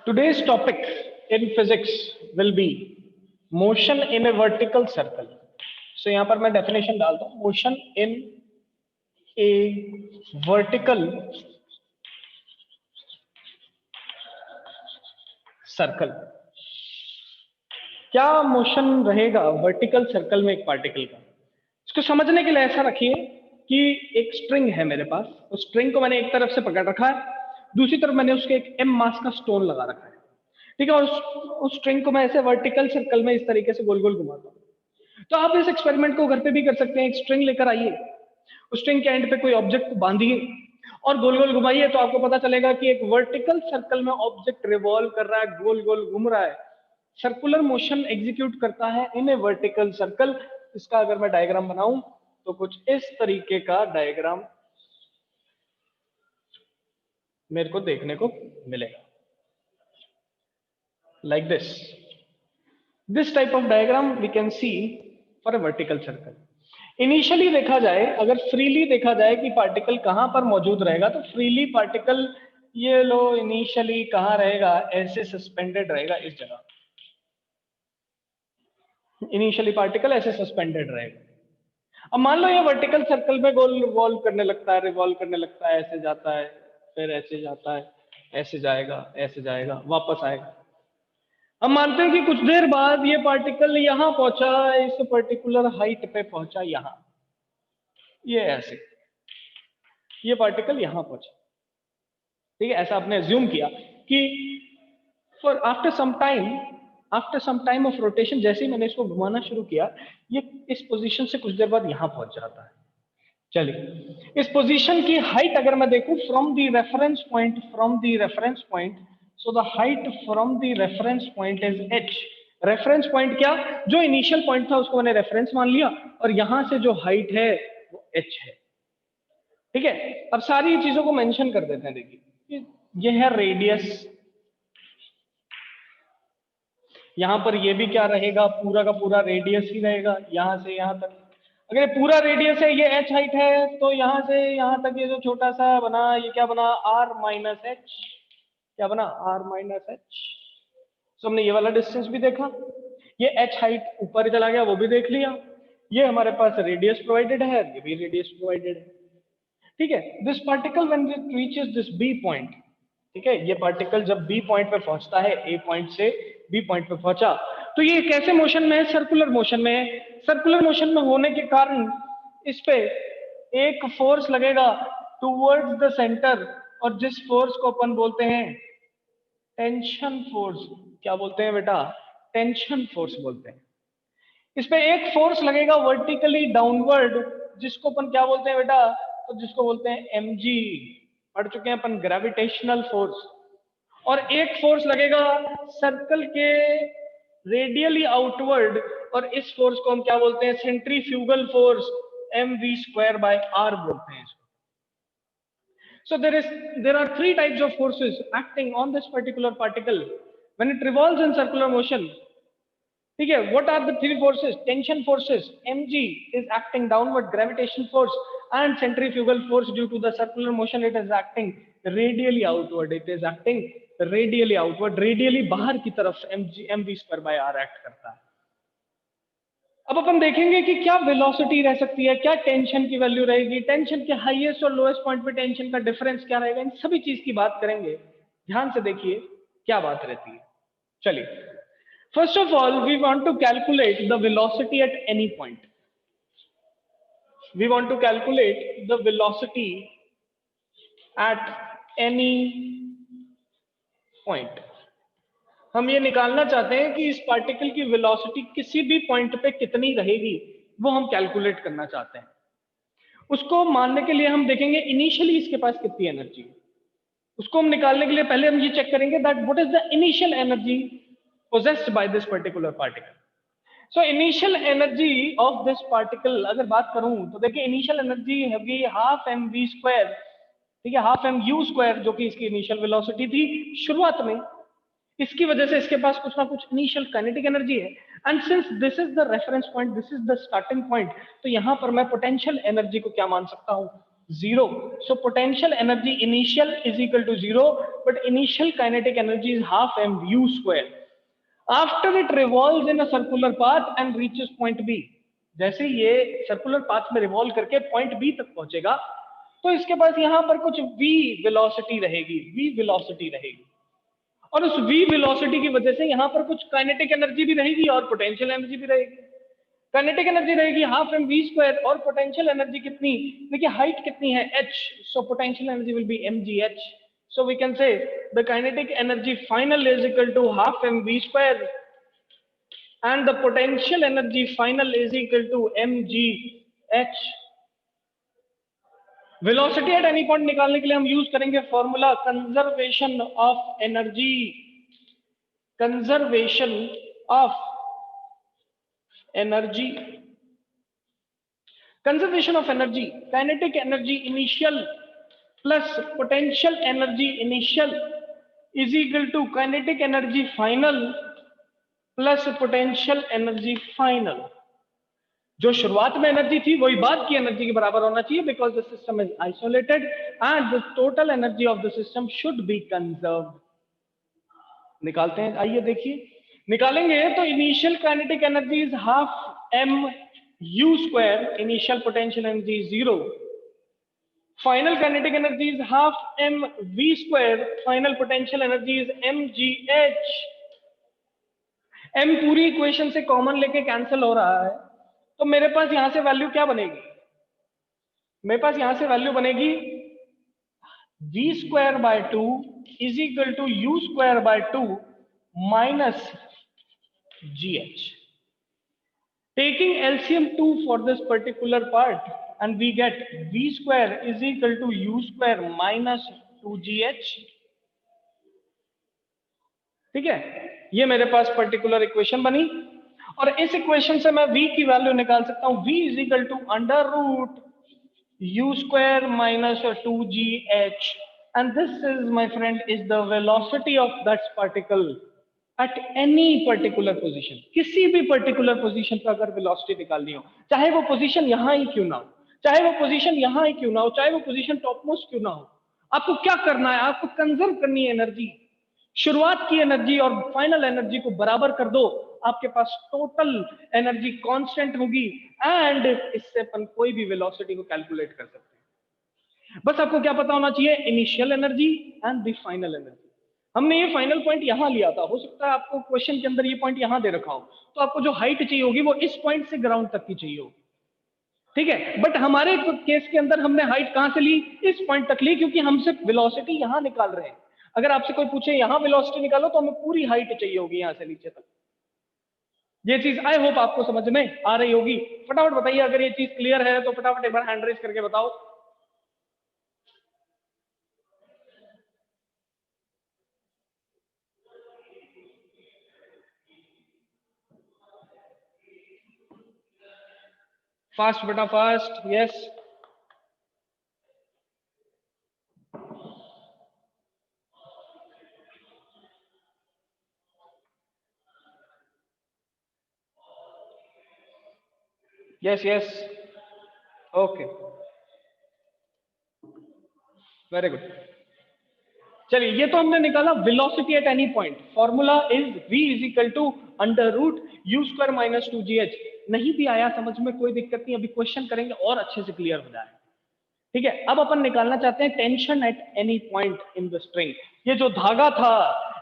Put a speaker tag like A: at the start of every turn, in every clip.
A: Today's topic in physics will be motion in a vertical circle. So यहाँ पर मैं definition डालता हूँ, motion in a vertical circle. क्या मोशन रहेगा वर्टिकल सर्कल में एक पार्टिकल का? इसको समझने के लिए ऐसा रखिए कि एक स्ट्रिंग है मेरे पास, उस स्ट्रिंग को मैंने एक तरफ से पकड़ रखा है, दूसरी तरफ मैंने उसके एक m मास का स्टोन लगा रखा है, ठीक है। और उस स्ट्रिंग को मैं ऐसे वर्टिकल सर्कल में इस तरीके से गोल गोल घुमाता हूँ। तो आप इस एक्सपेरिमेंट को घर पे भी कर सकते हैं। एक स्ट्रिंग लेकर आइए, उस स्ट्रिंग के एंड पे कोई ऑब्जेक्ट को बांधिए और गोल गोल घुमाइए, तो आपको पता चलेगा कि एक वर्टिकल सर्कल में ऑब्जेक्ट रिवॉल्व कर रहा है, गोल गोल घूम रहा है, सर्कुलर मोशन एग्जीक्यूट करता है इन ए वर्टिकल सर्कल। इसका अगर मैं डायग्राम बनाऊं तो कुछ इस तरीके का डायग्राम मेरे को देखने को मिलेगा, like this type of diagram we can see for a vertical circle. Initially देखा जाए, अगर फ्रीली देखा जाए कि पार्टिकल कहां पर मौजूद रहेगा, तो फ्रीली पार्टिकल ये लो इनिशियली कहां रहेगा, ऐसे सस्पेंडेड रहेगा इस जगह। इनिशियली पार्टिकल ऐसे सस्पेंडेड रहेगा। अब मान लो ये वर्टिकल सर्कल में गोल रिवॉल्व करने लगता है, रिवॉल्व करने लगता है, ऐसे जाता है, फिर ऐसे जाता है, ऐसे जाएगा, वापस आएगा। हम मानते हैं कि कुछ देर बाद ये पार्टिकल यहां पहुंचा, इस पर्टिकुलर हाइट पे पहुंचा, यहां, ये ऐसे, ये पार्टिकल यहां पहुंचा, ठीक है। ऐसा आपने अज्यूम किया कि for after some time of rotation, जैसे ही मैंने इसको घुमाना शुरू किया, ये इस पोजीशन से कुछ देर बाद यहां पहुंच जाता है। चलिए, इस पोजीशन की हाइट अगर मैं देखूं from the reference point, so the height from the reference point is h. Reference point क्या, जो इनिशियल पॉइंट था उसको मैंने रेफरेंस मान लिया, और यहां से जो हाइट है वो h है, ठीक है। अब सारी चीजों को मेंशन कर देते हैं। देखिए, ये है रेडियस, यहां पर ये भी क्या रहेगा, पूरा का पूरा रेडियस ही रहेगा, यहां से यहां तक। अगर ये पूरा रेडियस है, ये h हाइट है, तो यहां से यहां तक ये जो छोटा सा बना, ये क्या बना, r माइनस एच, क्या बना, r माइनस एच। तो हमने ये वाला डिस्टेंस भी देखा, ये h हाइट ऊपर चला गया, वो भी देख लिया। ये हमारे पास रेडियस प्रोवाइडेड है, ये भी रेडियस प्रोवाइडेड है, ठीक है। This particle when it reaches this B point, ठीक है, ये पार्टिकल जब बी पॉइंट पे पहुंचता है, ए पॉइंट से बी पॉइंट पे पहुंचा, तो ये कैसे मोशन में है, सर्कुलर मोशन में है। सर्कुलर मोशन में होने के कारण इस पे एक फोर्स लगेगा टूवर्ड्स द सेंटर, और जिस फोर्स को अपन बोलते हैं टेंशन फोर्स। क्या बोलते हैं बेटा, टेंशन फोर्स बोलते हैं। इस पे एक फोर्स लगेगा वर्टिकली डाउनवर्ड, जिसको अपन क्या बोलते हैं बेटा, तो जिसको बोलते हैं mg, पढ़ चुके हैं अपन, ग्रेविटेशनल फोर्स। और एक फोर्स लगेगा सर्कल के रेडियली आउटवर्ड, और इस फोर्स को हम क्या बोलते हैं, सेंट्रीफ्यूगल फोर्स, mv²/r बोलते हैं इसको। So there are three types of forces acting on this particular particle when it revolves in circular motion. ठीक है, what are the three forces? Tension forces, mg is acting downward, gravitation force and centrifugal force. Due to the circular motion it is acting radially outward, radially बाहर की तरफ mv²/r act करता है। अब अपन देखेंगे कि क्या वेलोसिटी रह सकती है, क्या टेंशन की वैल्यू रहेगी, टेंशन के हाईएस्ट और लोएस्ट पॉइंट पे टेंशन का डिफरेंस क्या रहेगा, इन सभी चीज की बात करेंगे। ध्यान से देखिए क्या बात रहती है। चलिए, first of all we want to calculate the velocity at any point. We want to calculate the velocity at any point. हम ये निकालना चाहते हैं कि इस पार्टिकल की वेलोसिटी किसी भी पॉइंट पे कितनी रहेगी, वो हम कैलकुलेट करना चाहते हैं। उसको मानने के लिए हम देखेंगे इनिशियली इसके पास कितनी एनर्जी है। उसको हम निकालने के लिए पहले हम ये चेक करेंगे that what is the initial energy possessed by this particular particle. So initial energy of this particle अगर बात करूं तो देखिए, इनिशियल एनर्जी है हाफ mv², ठीक है, हाफ mu², जो कि इसकी इनिशियल वेलोसिटी थी शुरुआत में। इसकी वजह से इसके पास कुछ ना कुछ इनिशियल काइनेटिक एनर्जी है, and since this is the reference point, this is the starting point, तो यहां पर मैं पोटेंशियल एनर्जी को क्या मान सकता हूं, 0. So potential energy initial is equal to 0, but initial kinetic energy is half mv square. After it revolves in a circular path and reaches point B, जैसे ये सर्कुलर पाथ में रिवॉल्व करके point B तक पहुंचेगा तो इसके पास यहां पर कुछ v वेलोसिटी रहेगी, और उस v वेलोसिटी की वजह से यहां पर कुछ काइनेटिक एनर्जी भी रहेगी और पोटेंशियल एनर्जी भी रहेगी। काइनेटिक एनर्जी रहेगी हाफ एम वी स्क्वायर, और पोटेंशियल एनर्जी कितनी, देखिए हाइट कितनी है h, so potential energy will be mgh. So we can say the kinetic energy final is equal to half mv square and the potential energy final is equal to mgh. Velocity at any point निकालने के लिए हम use करेंगे formula conservation of energy, conservation of energy, conservation of energy, kinetic energy initial plus potential energy initial is equal to kinetic energy final plus potential energy final. जो शुरुआत में energy थी वही बाद की एनर्जी के बराबर होना चाहिए, because the system is isolated and the total energy of the system should be conserved. निकालते हैं, आइए देखिए निकालेंगे तो initial kinetic energy is half M U square, initial potential energy is 0, final kinetic energy is half M V square, final potential energy is M G H. M पूरी equation से common लेके cancel हो रहा है, तो मेरे पास यहां से वैल्यू क्या बनेगी, मेरे पास यहां से वैल्यू बनेगी v square by 2 is equal to u square by 2 minus gh. Taking LCM 2 for this particular part and we get v square is equal to u square minus 2gh. ठीक है, ये मेरे पास पर्टिकुलर इक्वेशन बनी, और इस equation से मैं v की वैल्यू निकाल सकता हूं, v is equal to under root u square minus 2gh, and this is my friend is the velocity of that particle at any particular position. किसी भी पर्टिकुलर पोजीशन पर अगर वेलोसिटी निकालनी हो, चाहे वो पोजीशन यहां ही क्यों ना हो, चाहे वो पोजीशन यहां ही क्यों ना हो, चाहे वो पोजीशन टॉप मोस्ट क्यों ना हो, आपको क्या करना है, आपको कंजर्व करनी है एनर्जी। शुरुआत की एनर्जी और फाइनल एनर्जी को बराबर कर दो, आपके पास टोटल एनर्जी कांस्टेंट होगी, एंड इससे अपन कोई भी वेलोसिटी को कैलकुलेट कर सकते हैं। बस आपको क्या पता होना चाहिए, initial energy and the final energy. हमने ये फाइनल पॉइंट यहां लिया था, हो सकता है आपको क्वेश्चन के अंदर ये पॉइंट यहां दे रखा हो, तो आपको जो हाइट चाहिए होगी वो इस पॉइंट से ग्राउंड तक की चाहिए होगी, ठीक है। बट हमारे केस के अंदर हमने हाइट कहां से ली, इस पॉइंट तक ली, क्योंकि हम सिर्फ वेलोसिटी यहां निकाल रहे हैं। अगर आपसे कोई पूछे यहां वेलोसिटी निकालो तो हमें पूरी हाइट चाहिए होगी यहां से नीचे तक। ये चीज आई होप आपको समझ में आ रही होगी। फटाफट बताइए अगर ये चीज क्लियर है तो फटाफट एक बार हैंड रेज करके बताओ। फास्ट बेटा fast, yes. Yes yes, okay, very good. चलिए ये तो हमने निकाला velocity at any point, formula is v is equal to under root U square minus 2gh। नहीं भी आया समझ में कोई दिक्कत नहीं, अभी क्वेश्चन करेंगे और अच्छे से क्लियर हो जाए, ठीक है। अब अपन निकालना चाहते हैं tension eight any point in the string. ये जो धागा था,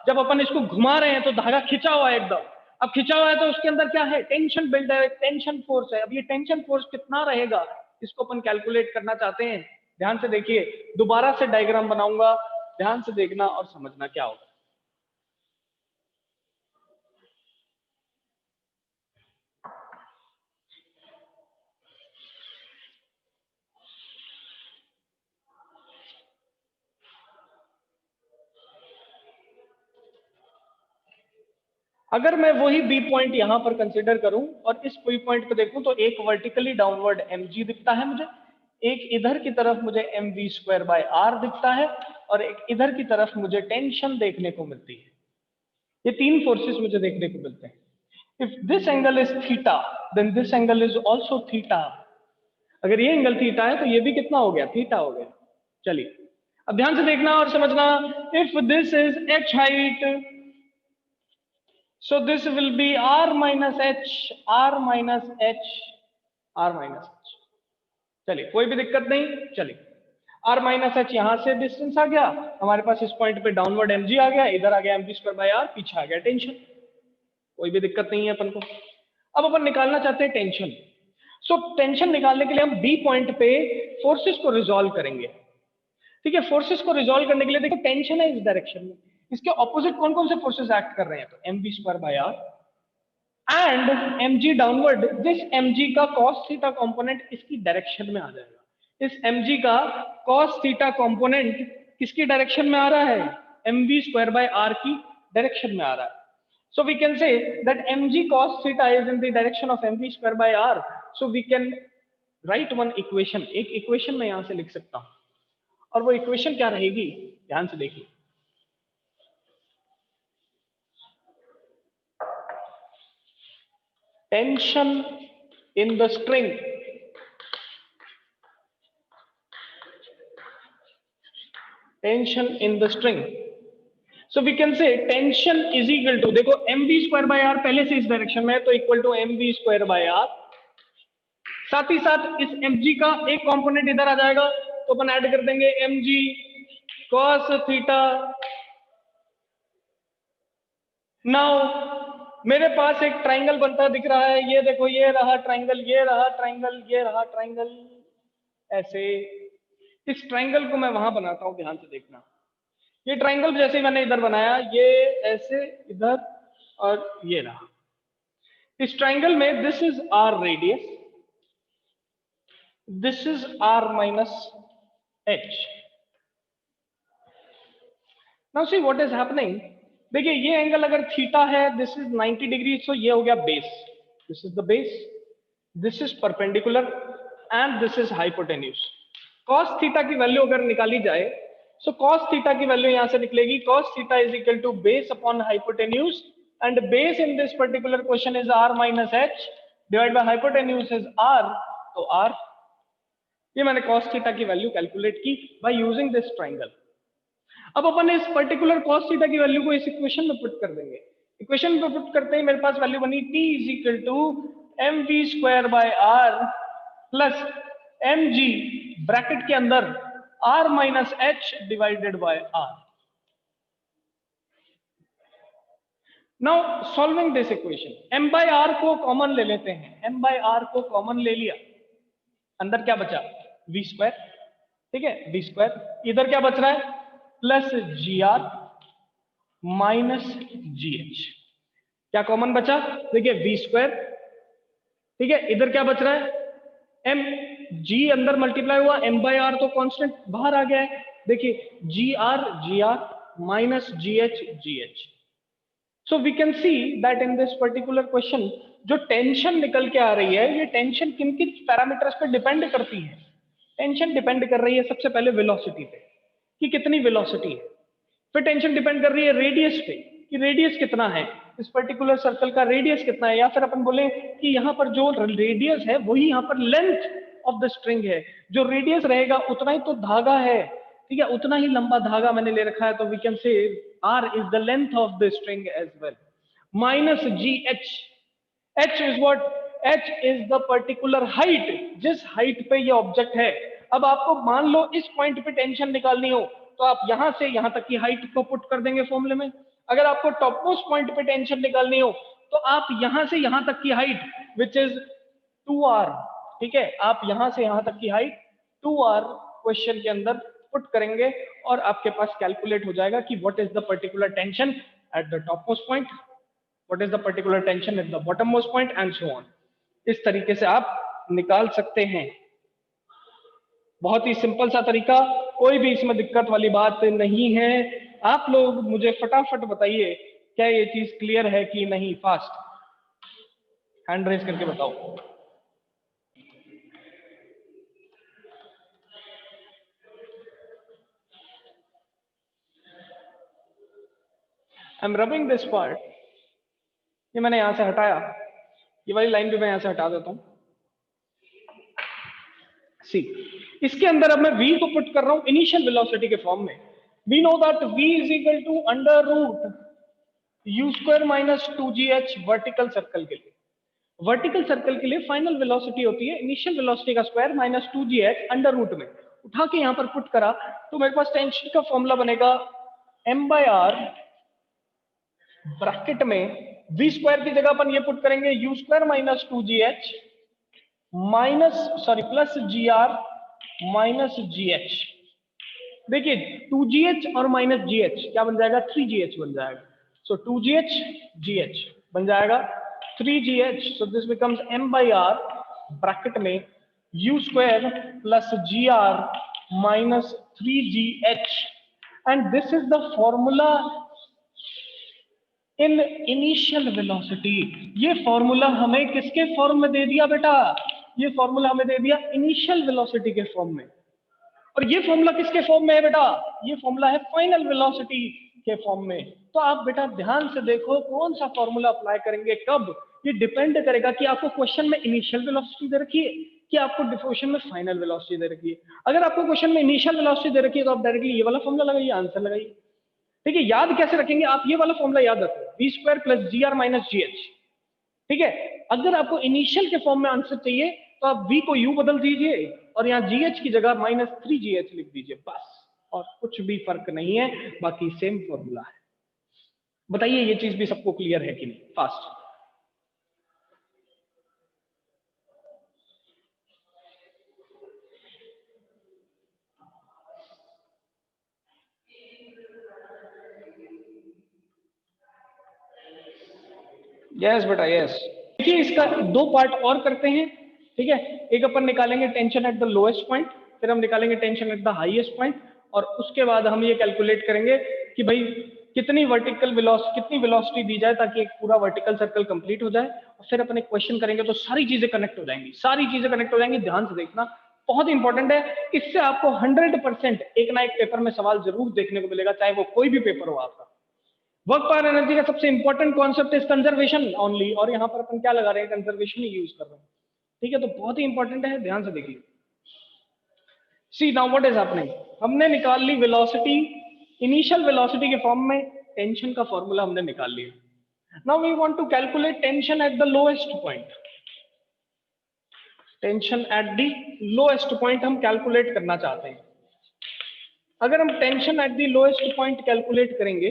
A: जब अपन इसको घुमा रहे हैं तो धागा खिंचा हुआ है एकदम, अब खिंचा हुआ है तो उसके अंदर क्या है, टेंशन बिल्ड है, टेंशन फोर्स है। अब ये टेंशन फोर्स कितना रहेगा, इसको अपन कैलकुलेट करना चाहते हैं। ध्यान से देखिए, दोबारा से डायग्राम बनाऊंगा, ध्यान से देखना और समझना क्या होगा। अगर मैं वही बी पॉइंट यहां पर कंसीडर करूं और इस बी पॉइंट को देखूं, तो एक वर्टिकली डाउनवर्ड mg दिखता है मुझे, एक इधर की तरफ मुझे mv स्क्वायर बाय आर दिखता है, और एक इधर की तरफ मुझे टेंशन देखने को मिलती है। ये तीन फोर्सेस मुझे देखने को मिलते हैं। If this angle is theta, then this angle is also theta. अगर ये एंगल थीटा है तो ये भी कितना हो गया, थीटा हो गया। चलिए अब ध्यान से देखना और समझना, if this is H height, so this will be r minus h, r minus h, r minus h। चलिए कोई भी दिक्कत नहीं, चलिए r माइनस एच यहां से डिस्टेंस आ गया, हमारे पास इस पॉइंट पे डाउनवर्ड mg आ गया, इधर आ गया mg स्क्वायर बाय r, पीछे आ गया टेंशन, कोई भी दिक्कत नहीं है अपन को। अब अपन निकालना चाहते हैं टेंशन। सो टेंशन निकालने के लिए हम बी पॉइंट पे फोर्सेस को रिजॉल्व करेंगे। ठीक है, फोर्सेस को रिजॉल्व करने के लिए देखो टेंशन है इस डायरेक्शन में, इसके ऑपोजिट कौन कौन से फोर्सेस एक्ट कर रहे हैं, तो mv square by r and mg downward, this mg का cos थीटा कंपोनेंट इसकी डायरेक्शन में आ जाएगा। इस mg का cos थीटा कंपोनेंट किसकी डायरेक्शन में आ रहा है, mv स्क्वायर बाय r की डायरेक्शन में आ रहा है। So we can say that mg cos theta is in the direction of mv square by r. So we can write one equation, एक equation मैं यहां से लिख सकता हूं, और वो इक्वेशन क्या रहेगी, ध्यान से देखिए। Tension in the string, tension in the string, so we can say tension is equal to, देखो mv स्क्वायर बाय r पहले से इस डायरेक्शन में है तो equal to mv square by r, साथ ही साथ इस mg का एक कंपोनेंट इधर आ जाएगा तो अपन ऐड कर देंगे mg cos थीटा। नाउ मेरे पास एक ट्राइंगल बनता दिख रहा है, ये देखो ये रहा ट्राइंगल, ये रहा ट्राइंगल, ये रहा ट्राइंगल, ऐसे इस ट्राइंगल को मैं वहां बनाता हूं, ध्यान से देखना। ये ट्राइंगल जैसे मैंने इधर बनाया, ये ऐसे इधर और ये रहा। इस ट्राइंगल में this is R radius, this is r minus h। Now see what is happening, देखिए ये एंगल अगर थीटा है, दिस इज 90 डिग्री, सो ये हो गया base, this is the base, this is perpendicular and this is hypotenuse. cos theta की value अगर निकाली जाए, सो cos थीटा की वैल्यू यहां से निकलेगी, cos theta is equal to base upon hypotenuse, and base in this particular question is r minus h divide by hypotenuse is r, तो r, ये मैंने cos थीटा की वैल्यू कैलकुलेट की by using this triangle. अब अपन इस particular cos theta की value को इस इक्वेशन में पुट कर देंगे। इक्वेशन में पुट करते ही मेरे पास वैल्यू बनी t is equal to mv square by r plus mg bracket के अंदर r minus h divided by r। Now solving this equation, m by r को कॉमन ले लेते हैं, m बाय r को कॉमन ले लिया, अंदर क्या बचा, v स्क्वायर, ठीक है, v स्क्वायर, इधर क्या बच रहा है, plus ji are minus ji H, क्या कॉमन बचा, देखिए वी स्क्वायर, ठीक है, इधर क्या बच रहा है, एम, जी अंदर मल्टीप्लाई हुआ, एम बाय आर तो कांस्टेंट बाहर आ गया है, देखिए ji are minus ji h. So we can see that in this particular question जो टेंशन निकल के आ रही है, ये टेंशन किन किन पैरामीटर्स पे डिपेंड करती है, टेंशन डिपेंड कर रही है सबसे पहले वेलोसिटी पे, कि कितनी वेलोसिटी है, फिर टेंशन डिपेंड कर रही है रेडियस पे, कि रेडियस कितना है, इस पर्टिकुलर सर्कल का रेडियस कितना है, या फिर अपन बोले कि यहाँ पर जो रेडियस है वही यहाँ पर लेंथ ऑफ द स्ट्रिंग है, जो रेडियस रहेगा उतना ही तो धागा है, ठीक है, उतना ही लंबा धागा मैंने ले रखा है, तो we can say r is the length of the string as well, minus ji H, h is what, h is the particular height, जिस हाइट पे ये ऑब्जेक्ट है। अब आपको मान लो इस पॉइंट पे टेंशन निकालनी हो तो आप यहां से यहां तक की हाइट को पुट कर देंगे फॉर्मूले में, अगर आपको टॉप मोस्ट पॉइंट पे टेंशन निकालनी हो तो आप यहां से यहां तक की हाइट विच इज 2r, ठीक है, आप यहां से यहां तक की हाइट 2r क्वेश्चन के अंदर पुट करेंगे और आपके पास कैलकुलेट हो जाएगा कि what is the particular tension at the top most point, what is the particular tension at the bottom most point and so on. इस तरीके से आप निकाल सकते हैं, बहुत ही सिंपल सा तरीका, कोई भी इसमें दिक्कत वाली बात नहीं है। आप लोग मुझे फटाफट बताइए क्या ये चीज क्लियर है कि नहीं, फास्ट हैंड रेज करके बताओ। I am rubbing this part, ये मैंने यहां से हटाया, ये वाली लाइन भी मैं यहां से हटा देता हूं। सी इसके अंदर अब मैं v को पुट कर रहा हूं इनिशियल वेलोसिटी के फॉर्म में। We know that v is equal to under root u square minus 2gh vertical circle के लिए। वर्टिकल सर्कल के लिए फाइनल वेलोसिटी होती है इनिशियल वेलोसिटी का square minus 2gh under root में। उठा के यहां पर पुट करा तो मेरे पास टेंशन का फॉर्मूला बनेगा m/r ब्रैकेट में v स्क्वायर की जगह अपन ये पुट करेंगे u square minus 2gh minus plus gr minus gh। देखिए 2gh और माइनस gh क्या बन जाएगा 3gh बन जाएगा। सो 2gh gh बन जाएगा 3gh। So this becomes m/r bracket में u square plus gr minus 3gh and this is the formula in initial velocity. ये फॉर्मूला हमें किसके फॉर्म में दे दिया बेटा? ये फॉर्मूला हमें दे दिया इनिशियल वेलोसिटी के फॉर्म में। और ये फॉर्मूला किसके फॉर्म में है बेटा? ये फॉर्मूला है फाइनल वेलोसिटी के फॉर्म में। तो आप बेटा ध्यान से देखो कौन सा फॉर्मूला अप्लाई करेंगे कब, ये डिपेंड करेगा कि आपको क्वेश्चन में इनिशियल वेलोसिटी दे रखी है कि आपको क्वेश्चन में फाइनल वेलोसिटी दे रखी है। अगर आपको क्वेश्चन में इनिशियल वेलोसिटी दे रखी है तो आप डायरेक्टली ये वाला फॉर्मूला लगाइए, आंसर लगाइए। ठीक है, याद कैसे रखेंगे आप? ये वाला फॉर्मूला याद रखो, v square plus ji are minus ji H. ठीक है, अगर आपको इनिशियल के फॉर्म में आंसर चाहिए तो आप v को u बदल दीजिए और यहाँ gh की जगह माइनस 3gh लिख दीजिए बस, और कुछ भी फर्क नहीं है, बाकी सेम फॉर्मूला है। बताइए ये चीज भी सबको क्लियर है कि नहीं? फास्ट। यस बेटा यस। देखिए इसका दो पार्ट और करते हैं। ठीक है, एक अपन निकालेंगे tension at the lowest point, फिर हम निकालेंगे tension at the highest point, और उसके बाद हम ये कैलकुलेट करेंगे कि भाई कितनी वेलोसिटी दी जाए ताकि एक पूरा वर्टिकल सर्कल कंप्लीट हो जाए। और फिर अपन एक क्वेश्चन करेंगे तो सारी चीजें कनेक्ट हो जाएंगी, सारी चीजें कनेक्ट हो जाएंगी। ध्यान से देखना, बहुत इंपॉर्टेंट है। इससे आपको 100% एक ना एक पेपर में सवाल जरूर देखने को मिलेगा, चाहे वो कोई भी पेपर हो आपका। वर्क पावर एनर्जी का सबसे important concept is conservation only, और यहां पर अपन क्या लगा रहे हैं? कंजर्वेशन ही यूज कर रहे हैं। ठीक है, तो बहुत ही इंपॉर्टेंट है, ध्यान से देखिए। See now what is happening, हमने निकाल ली वेलोसिटी इनिशियल वेलोसिटी के फॉर्म में, टेंशन का फॉर्मूला हमने निकाल लिया। Now we want to calculate tension at the lowest point. Tension at the lowest point हम कैलकुलेट करना चाहते हैं। अगर हम tension at the lowest point calculate करेंगे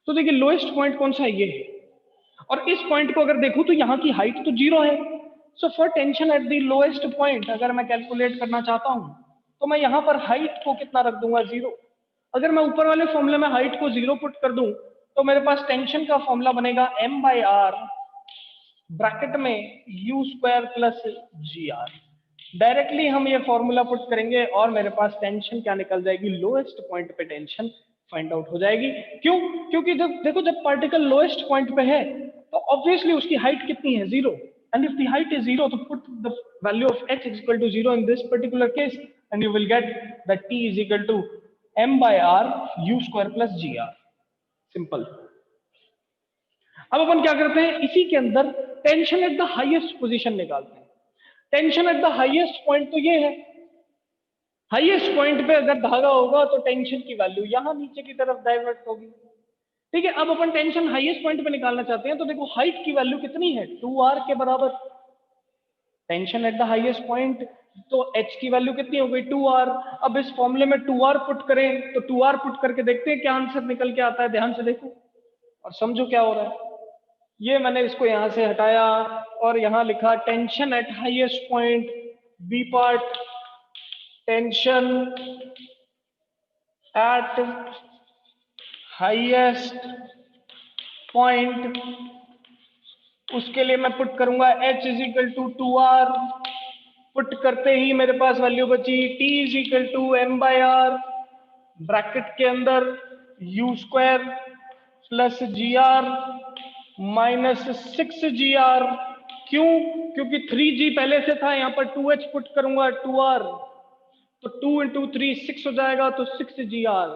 A: तो देखिए लोएस्ट पॉइंट कौन सा है? ये है। और इस पॉइंट को अगर देखूं तो यहाँ की हाइट तो 0 है। So for tension at the lowest point अगर मैं कैलकुलेट करना चाहता हूं तो मैं यहाँ पर हाइट को कितना रख दूंगा? 0। अगर मैं ऊपर वाले फॉर्मूले में हाइट को 0 पुट कर दूं तो मेरे पास टेंशन का फॉर्मूला बनेगा m/r ब्रैकेट में u स्क्वायर प्लस जी आर। डायरेक्टली हम ये फॉर्मूला पुट करेंगे और मेरे पास टेंशन क्या निकल जाएगी? लोएस्ट पॉइंट पे टेंशन फाइंड आउट हो जाएगी। क्यों? क्योंकि जब देखो जब पार्टिकल लोएस्ट पॉइंट पे है तो ऑब्वियसली उसकी हाइट कितनी है? 0। And if the height is 0 तो put the value of h is equal to 0 in this particular case and you will get that t is equal to m/r u square plus ji R. Simple. अब अपन क्या करते हैं? इसी के अंदर tension at the highest position निकालते हैं। Tension at the highest point तो ये है, हाईएस्ट पॉइंट पे अगर धागा होगा तो टेंशन की वैल्यू यहां नीचे की तरफ डाइवर्ट होगी। ठीक है, अब अपन टेंशन हाईएस्ट पॉइंट पे निकालना चाहते हैं तो देखो हाइट की वैल्यू कितनी है? 2r के बराबर। Tension at the highest point तो h की वैल्यू कितनी हो गई? 2r। अब इस फॉर्मूले में 2r पुट करें तो 2r पुट करके देखते हैं क्या आंसर निकल के आता है। ध्यान से देखो और समझो क्या हो रहा है। ये मैंने इसको यहां से हटाया और यहां लिखा tension at highest point, B part tension at highest point. उसके लिए मैं पुट करूंगा h is equal to 2r। Put करते ही मेरे पास वैल्यू बची t is equal to m/r bracket के अंदर u square plus ji are minus 6gr। क्यों? क्योंकि 3g पहले से था, यहां पर 2h पुट करूंगा 2r तो 2 इंटू 3 6 हो जाएगा तो 6gr।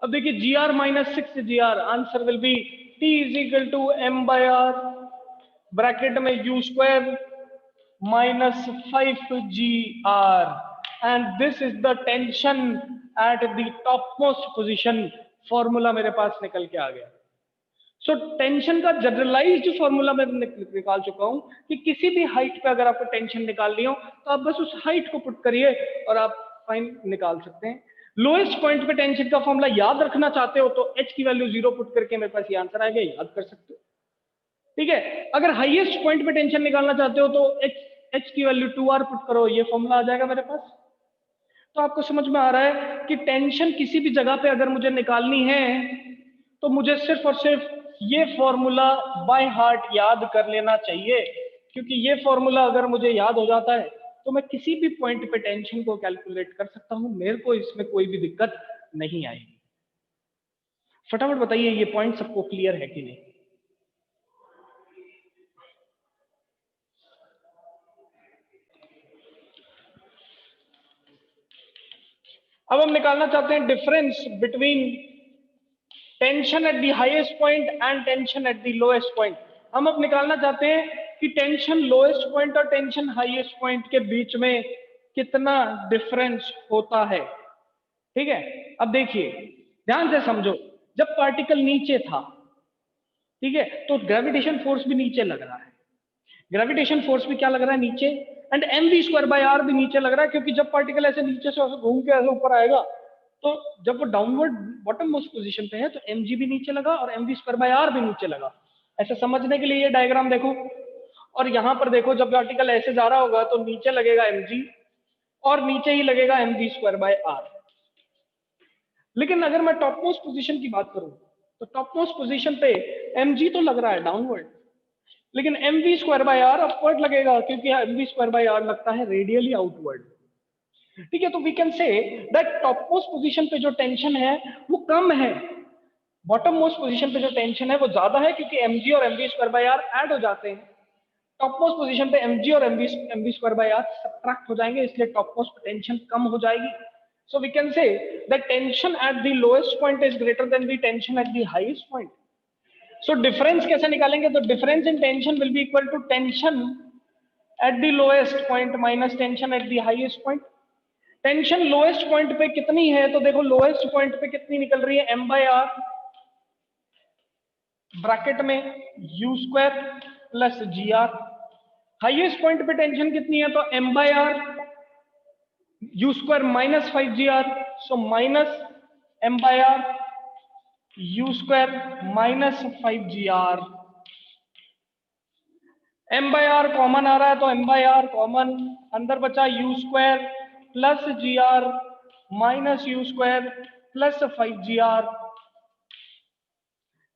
A: अब देखिए gr minus 6gr, answer will be t is equal to m/r bracket में u square minus 5gr। And this is the tension at the top most position. Formula मेरे पास निकल के आ गया। सो टेंशन का जनरलाइज्ड फॉर्मूला मैं निकाल चुका हूं कि किसी भी हाइट पे अगर आपको टेंशन निकालनी हो तो आप बस उस हाइट को पुट करिए और आप फाइन निकाल सकते हैं। लोएस्ट पॉइंट पे टेंशन का फॉर्मूला याद रखना चाहते हो तो एच की वैल्यू 0 पुट करके मेरे पास ये आंसर आ गया, याद कर सकते हो। ठीक है, अगर हाईएस्ट पॉइंट पे टेंशन निकालना चाहते हो तो एच की वैल्यू 2r पुट करो, ये फॉर्मूला आ जाएगा मेरे पास। तो आपको समझ में आ रहा है कि टेंशन किसी भी जगह पे अगर मुझे निकालनी है तो मुझे सिर्फ और सिर्फ ये फॉर्मूला बाय हार्ट याद कर लेना चाहिए, क्योंकि ये फॉर्मूला अगर मुझे याद हो जाता है तो मैं किसी भी पॉइंट पे टेंशन को कैलकुलेट कर सकता हूं, मेरे को इसमें कोई भी दिक्कत नहीं आएगी। फटाफट बताइए ये पॉइंट सबको क्लियर है कि नहीं। अब हम निकालना चाहते हैं difference between tension at the highest point and tension at the lowest point. हम अब निकालना चाहते हैं कि टेंशन लोएस्ट पॉइंट और टेंशन हाईएस्ट पॉइंट के बीच में कितना डिफरेंस होता है। ठीक है, अब देखिए ध्यान से समझो, जब पार्टिकल नीचे था, ठीक है, तो ग्रेविटेशन फोर्स भी नीचे लग रहा है, ग्रेविटेशन फोर्स भी क्या लग रहा है, नीचे, and M V square by R भी नीचे लग रहा है, क्योंकि जब पार्टिकल ऐसे नीचे से घूम के ऐसे ऊपर आएगा तो जब वो डाउनवर्ड बॉटम मोस्ट पोजीशन पे है तो एम जी भी नीचे लगा और M V square by R भी नीचे लगा। ऐसे समझने के लिए ये डायग्राम देखो, और यहां पर देखो जब पार्टिकल ऐसे जा रहा होगा तो नीचे लगेगा एम जी और नीचे ही लगेगा M V square by R. लेकिन अगर मैं टॉप मोस्ट पोजीशन की बात करूं तो टॉप मोस्ट पोजीशन पे एम जी तो लग रहा है डाउनवर्ड, लेकिन M V square by R upward लगेगा, क्योंकि M V square by R लगता है रेडियली आउटवर्ड। ठीक है, तो we can say that top most position पे जो टेंशन है वो कम है, बॉटम मोस्ट पोजीशन पे जो टेंशन है वो ज्यादा है, क्योंकि एम जी और M V square by R add हो जाते हैं। टॉप मोस्ट पोजीशन पे एम जी और M V square by R subtract हो जाएंगे, इसलिए टॉप मोस्ट टेंशन कम हो जाएगी। So we can say that tension at the lowest point is greater than the tension at the highest point. So difference कैसे निकालेंगे, तो difference in tension will be equal to tension at the lowest point minus tension at the highest point. Tension lowest point पे कितनी है, तो देखो lowest point पे कितनी निकल रही है, एम बाय आर ब्रैकेट में यू स्क्वायर प्लस जी आर। हाईएस्ट पॉइंट पे टेंशन कितनी है, तो m by are you square minus 5 GR, so minus m by are you square minus 5 GR। M by r common आ रहा है तो m by r common, अंदर बचा u square plus ji are minus u square plus 5 GR।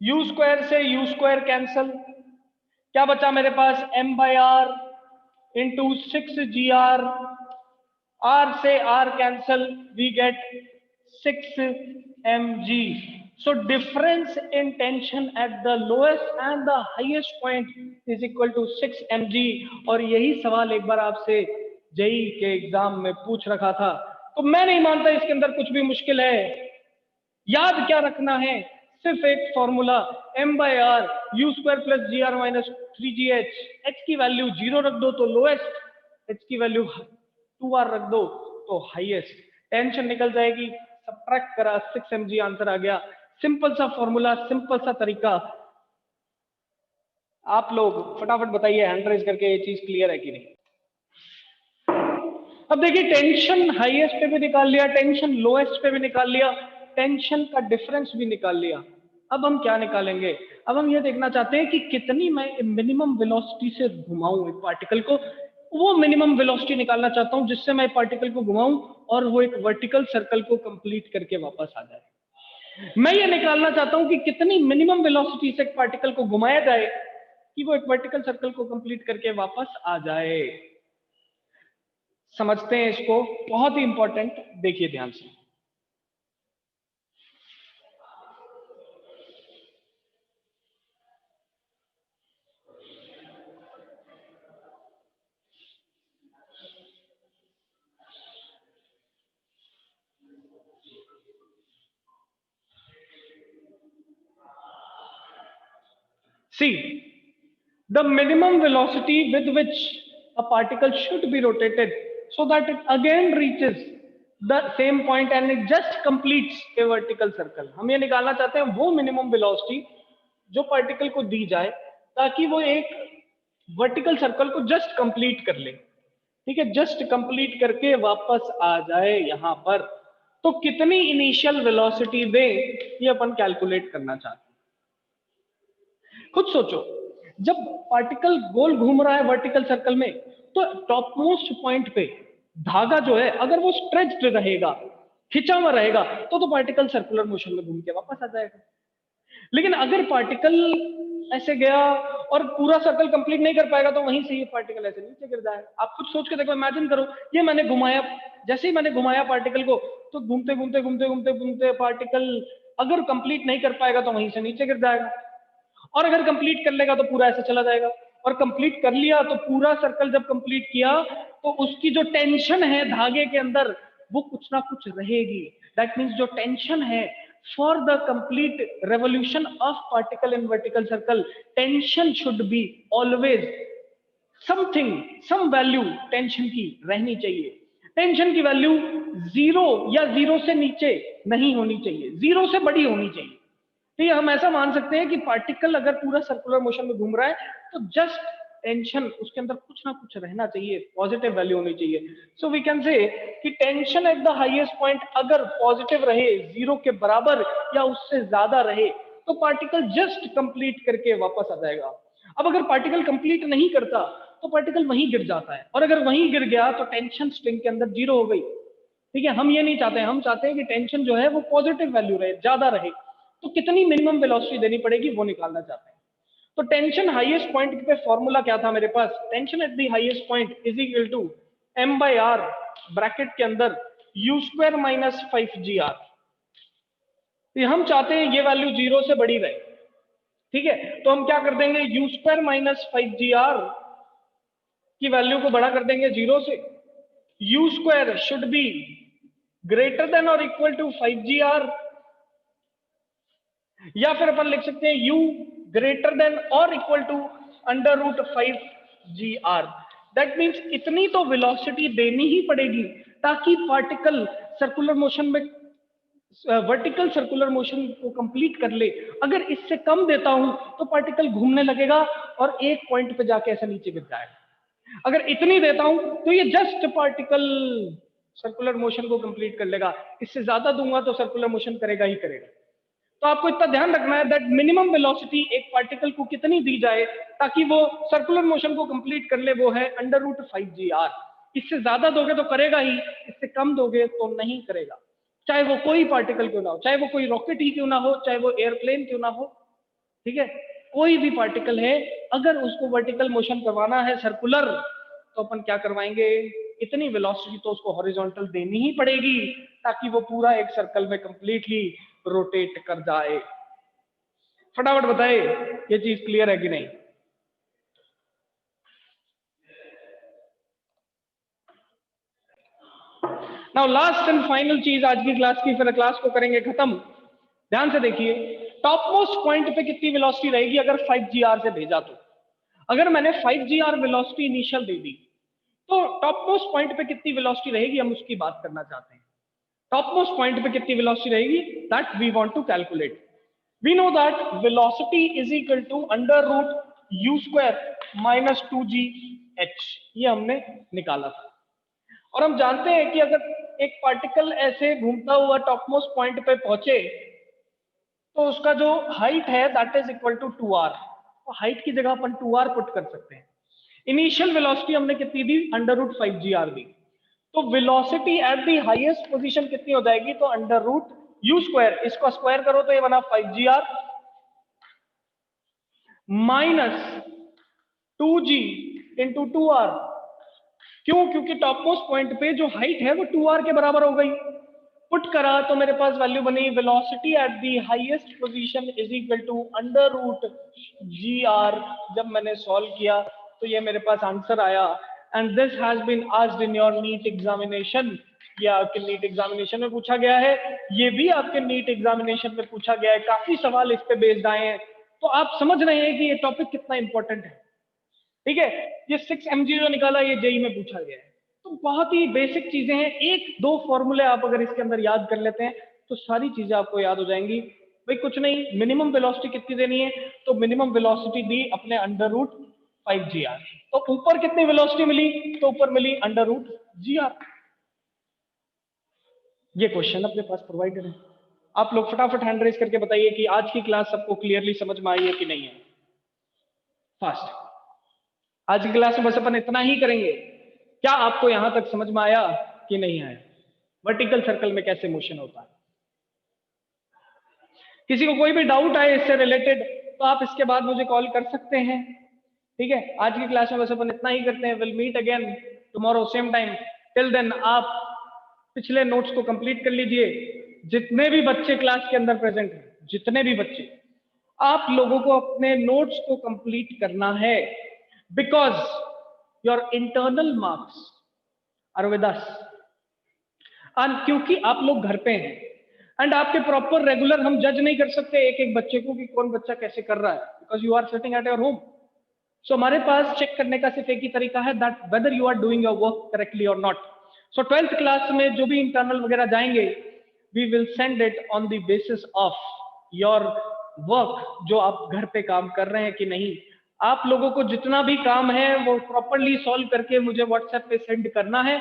A: U square से u square cancel, क्या बचा मेरे पास, m by r into 6 GR, r से r cancel, we get 6 mg। So difference in tension at the lowest and the highest point is equal to 6 mg। और यही सवाल एक बार आपसे जेई के एग्जाम में पूछ रखा था, तो मैं नहीं मानता इसके अंदर कुछ भी मुश्किल है। याद क्या रखना है, सिर्फ एक formula, M by are you square plus ji are minus 3gh। H की वैल्यू 0 रख दो तो लोएस्ट, एच की वैल्यू 2r रख दो तो हाईएस्ट, टेंशन निकल जाएगी, सब्ट्रैक्ट करा 6 mg, आंसर आ गया। सिंपल सा फॉर्मूला, सिंपल सा तरीका। आप लोग फटाफट बताइए हैंड रेज करके ये चीज क्लियर है कि नहीं। अब देखिए टेंशन हाईएस्ट पे भी निकाल लिया, टेंशन लोएस्ट पे भी निकाल लिया, टेंशन का डिफरेंस भी निकाल लिया। अब हम क्या निकालेंगे, अब हम ये देखना चाहते हैं कि कितनी मैं मिनिमम वेलोसिटी से घुमाऊं एक पार्टिकल को, वो मिनिमम वेलोसिटी निकालना चाहता हूं जिससे मैं पार्टिकल को घुमाऊं और वो एक वर्टिकल सर्कल को कंप्लीट करके वापस आ जाए। मैं ये निकालना चाहता हूं कि कितनी मिनिमम वेलोसिटी से एक पार्टिकल को घुमाया जाए कि वो एक वर्टिकल सर्कल को कंप्लीट करके वापस आ जाए। समझते हैं इसको, बहुत ही इंपॉर्टेंट, देखिए ध्यान से। See, the minimum velocity with which a particle should be rotated so that it again reaches the same point and it just completes a vertical circle. हम ये निकालना चाहते हैं वो मिनिमम वेलोसिटी जो पार्टिकल को दी जाए ताकि वो एक वर्टिकल सर्कल को जस्ट कंप्लीट कर ले, ठीक है, जस्ट कंप्लीट करके वापस आ जाए यहां पर। तो कितनी इनिशियल वेलोसिटी दे ये अपन कैलकुलेट करना चाहते हैं। खुद सोचो, जब पार्टिकल गोल घूम रहा है वर्टिकल सर्कल में तो टॉप मोस्ट पॉइंट पे धागा जो है अगर वो स्ट्रेच्ड रहेगा, खिंचा हुआ रहेगा, तो पार्टिकल सर्कुलर मोशन में घूम के वापस आ जाएगा। लेकिन अगर पार्टिकल ऐसे गया और पूरा सर्कल कंप्लीट नहीं कर पाएगा तो वहीं से ये पार्टिकल ऐसे नीचे गिर जाएगा। आप खुद सोच के देखो, इमेजिन करो, ये मैंने घुमाया, जैसे ही मैंने घुमाया पार्टिकल को तो घूमते घूमते घूमते घूमते घूमते पार्टिकल अगर कंप्लीट नहीं कर पाएगा तो वहीं से नीचे गिर जाएगा, और अगर कंप्लीट कर लेगा तो पूरा ऐसे चला जाएगा। और कंप्लीट कर लिया तो पूरा सर्कल जब कंप्लीट किया तो उसकी जो टेंशन है धागे के अंदर वो कुछ ना कुछ रहेगी। दैट मीन्स जो टेंशन है for the complete revolution of particle in vertical circle, tension should be always something, some value tension की रहनी चाहिए। टेंशन की वैल्यू 0 या 0 से नीचे नहीं होनी चाहिए, 0 से बड़ी होनी चाहिए। तो हम ऐसा मान सकते हैं कि पार्टिकल अगर पूरा सर्कुलर मोशन में घूम रहा है तो जस्ट टेंशन उसके अंदर कुछ ना कुछ रहना चाहिए, पॉजिटिव वैल्यू होनी चाहिए। सो वी कैन से कि tension at the highest point अगर पॉजिटिव रहे, 0 के बराबर या उससे ज्यादा रहे, तो पार्टिकल जस्ट कंप्लीट करके वापस आ जाएगा। अब अगर पार्टिकल कंप्लीट नहीं करता तो पार्टिकल वहीं गिर जाता है, और अगर वहीं गिर गया तो टेंशन स्ट्रिंग के अंदर 0 हो गई। ठीक है, हम ये नहीं चाहते हैं, हम चाहते हैं कि टेंशन जो है वो पॉजिटिव वैल्यू रहे, ज्यादा रहे। तो कितनी मिनिमम वेलोसिटी देनी पड़ेगी वो निकालना चाहते हैं। तो टेंशन हाईएस्ट पॉइंट पे फॉर्मूला क्या था मेरे पास, tension at the highest point is equal to m by r bracket के अंदर u स्क्वायर माइनस 5gr। तो हम चाहते हैं ये वैल्यू 0 से बड़ी रहे, ठीक है, तो हम क्या कर देंगे, u स्क्वायर माइनस 5gr की वैल्यू को बड़ा कर देंगे 0 से। u square should be greater than और इक्वल टू 5gr, या फिर अपन लिख सकते हैं u ग्रेटर देन और equal to under root 5gr। That means इतनी तो वेलोसिटी देनी ही पड़ेगी ताकि पार्टिकल सर्कुलर मोशन में वर्टिकल सर्कुलर मोशन को कंप्लीट कर ले। अगर इससे कम देता हूं तो पार्टिकल घूमने लगेगा और एक पॉइंट पे जाके ऐसे नीचे गिर जाएगा। अगर इतनी देता हूं तो ये जस्ट पार्टिकल सर्कुलर मोशन को कंप्लीट कर लेगा, इससे ज्यादा दूंगा तो सर्कुलर मोशन करेगा ही करेगा। तो आपको इतना ध्यान रखना है दैट मिनिमम वेलोसिटी एक पार्टिकल को कितनी दी जाए ताकि वो सर्कुलर मोशन को कंप्लीट कर ले, वो है अंडर रूट 5gr। इससे ज्यादा दोगे तो करेगा ही, इससे कम दोगे तो नहीं करेगा, चाहे वो कोई पार्टिकल क्यों ना हो, चाहे वो कोई रॉकेट ही क्यों ना हो, चाहे वो एयरप्लेन क्यों ना हो, ठीक है, कोई भी पार्टिकल है, अगर उसको वर्टिकल मोशन करवाना है सर्कुलर तो अपन क्या करवाएंगे, इतनी वेलोसिटी तो उसको हॉरिजॉन्टल देनी ही पड़ेगी ताकि वो पूरा एक सर्कल में कंप्लीटली रोटेट कर जाए। फटाफट बताए ये चीज क्लियर है कि नहीं। नाउ लास्ट एंड फाइनल चीज आज की क्लास की, फिर क्लास को करेंगे खत्म। ध्यान से देखिए, टॉप मोस्ट पॉइंट पे कितनी वेलोसिटी रहेगी अगर 5gr से भेजा तो। अगर मैंने 5gr वेलोसिटी इनिशियल दे दी तो टॉप मोस्ट पॉइंट पे कितनी वेलोसिटी रहेगी हम उसकी बात करना चाहते हैं। टॉप मोस्ट पॉइंट पे कितनी वेलोसिटी रहेगी that we want to calculate. We know that velocity is equal to under root u square minus 2gh, ये हमने निकाला था। और हम जानते हैं कि अगर एक पार्टिकल ऐसे घूमता हुआ टॉप मोस्ट पॉइंट पे पहुंचे तो उसका जो हाइट है that is equal to 2r। तो हाइट की जगह अपन 2r पुट कर सकते हैं। इनिशियल वेलोसिटी हमने कितनी दी, अंडर रूट 5gr दी। तो velocity at the highest position कितनी हो जाएगी, तो अंडर रूट u स्क्वायर, इसको स्क्वायर करो तो ये बना 5gr minus 2g into 2r। क्यों, क्योंकि टॉप मोस्ट पॉइंट पे जो हाइट है वो 2r के बराबर हो गई। पुट करा तो मेरे पास वैल्यू बनी velocity at the highest position is equal to under root gr। जब मैंने सॉल्व किया तो ये मेरे पास आंसर आया। And this has been asked in your NEET examination, ये आपके नीट एग्जामिनेशन में पूछा गया है, ये भी आपके नीट एग्जामिनेशन में पूछा गया है, काफी सवाल इस पे बेस्ड आए हैं। तो आप समझ रहे हैं कि ये टॉपिक कितना इंपॉर्टेंट है, ठीक है। ये 6 mg जो निकाला ये जेई में पूछा गया है। तो बहुत ही बेसिक चीजें हैं, एक दो फॉर्मूले आप अगर इसके अंदर याद कर लेते हैं तो सारी चीजें आपको याद हो जाएंगी। भाई कुछ नहीं, मिनिमम वेलोसिटी कितनी देनी है, तो मिनिमम वेलोसिटी दी अपने √5 gr। तो ऊपर कितनी वेलोसिटी मिली, तो ऊपर मिली √gr। ये क्वेश्चन अपने पास प्रोवाइडेड है। आप लोग फटाफट हैंड रेज करके बताइए कि आज की क्लास सबको क्लियरली समझ में आई है कि नहीं है। फास्ट। आज की क्लास में बस अपन इतना ही करेंगे। क्या आपको यहां तक समझ में आया कि नहीं आया, वर्टिकल सर्कल में कैसे मोशन होता है? किसी को कोई भी डाउट आए इससे रिलेटेड तो आप इसके बाद मुझे कॉल कर सकते हैं। ठीक है, आज की क्लास में बस अपन इतना ही करते हैं। Will meet again tomorrow same time. Till then आप पिछले नोट्स को कंप्लीट कर लीजिए। जितने भी बच्चे क्लास के अंदर प्रेजेंट हैं, जितने भी बच्चे, आप लोगों को अपने नोट्स को कंप्लीट करना है, because your internal marks are with us. क्योंकि आप लोग घर पे हैं एंड आपके प्रॉपर रेगुलर हम जज नहीं कर सकते एक एक बच्चे को कि कौन बच्चा कैसे कर रहा है, because you are sitting at your home. So हमारे पास चेक करने का सिर्फ एक ही तरीका है, that whether you are doing your work correctly और नॉट। सो 12th क्लास में जो भी इंटरनल वगैरह जाएंगे, we will send it on the basis of your work, जो आप घर पे काम कर रहे हैं कि नहीं। आप लोगों को जितना भी काम है वो प्रॉपरली सॉल्व करके मुझे व्हाट्सएप पे सेंड करना है।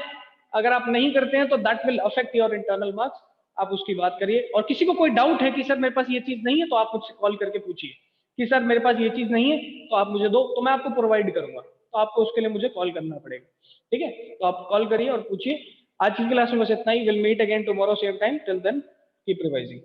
A: अगर आप नहीं करते हैं तो that will affect your internal marks. आप उसकी बात करिए, और किसी को कोई डाउट है कि सर मेरे पास ये चीज नहीं है, तो आप मुझसे कॉल करके पूछिए कि सर मेरे पास ये चीज नहीं है तो आप मुझे दो, तो मैं आपको प्रोवाइड करूंगा। तो आपको उसके लिए मुझे कॉल करना पड़ेगा। ठीक है, तो आप कॉल करिए और पूछिए। आज की क्लास में बस इतना ही। Will meet again tomorrow same time. Till then keep revising.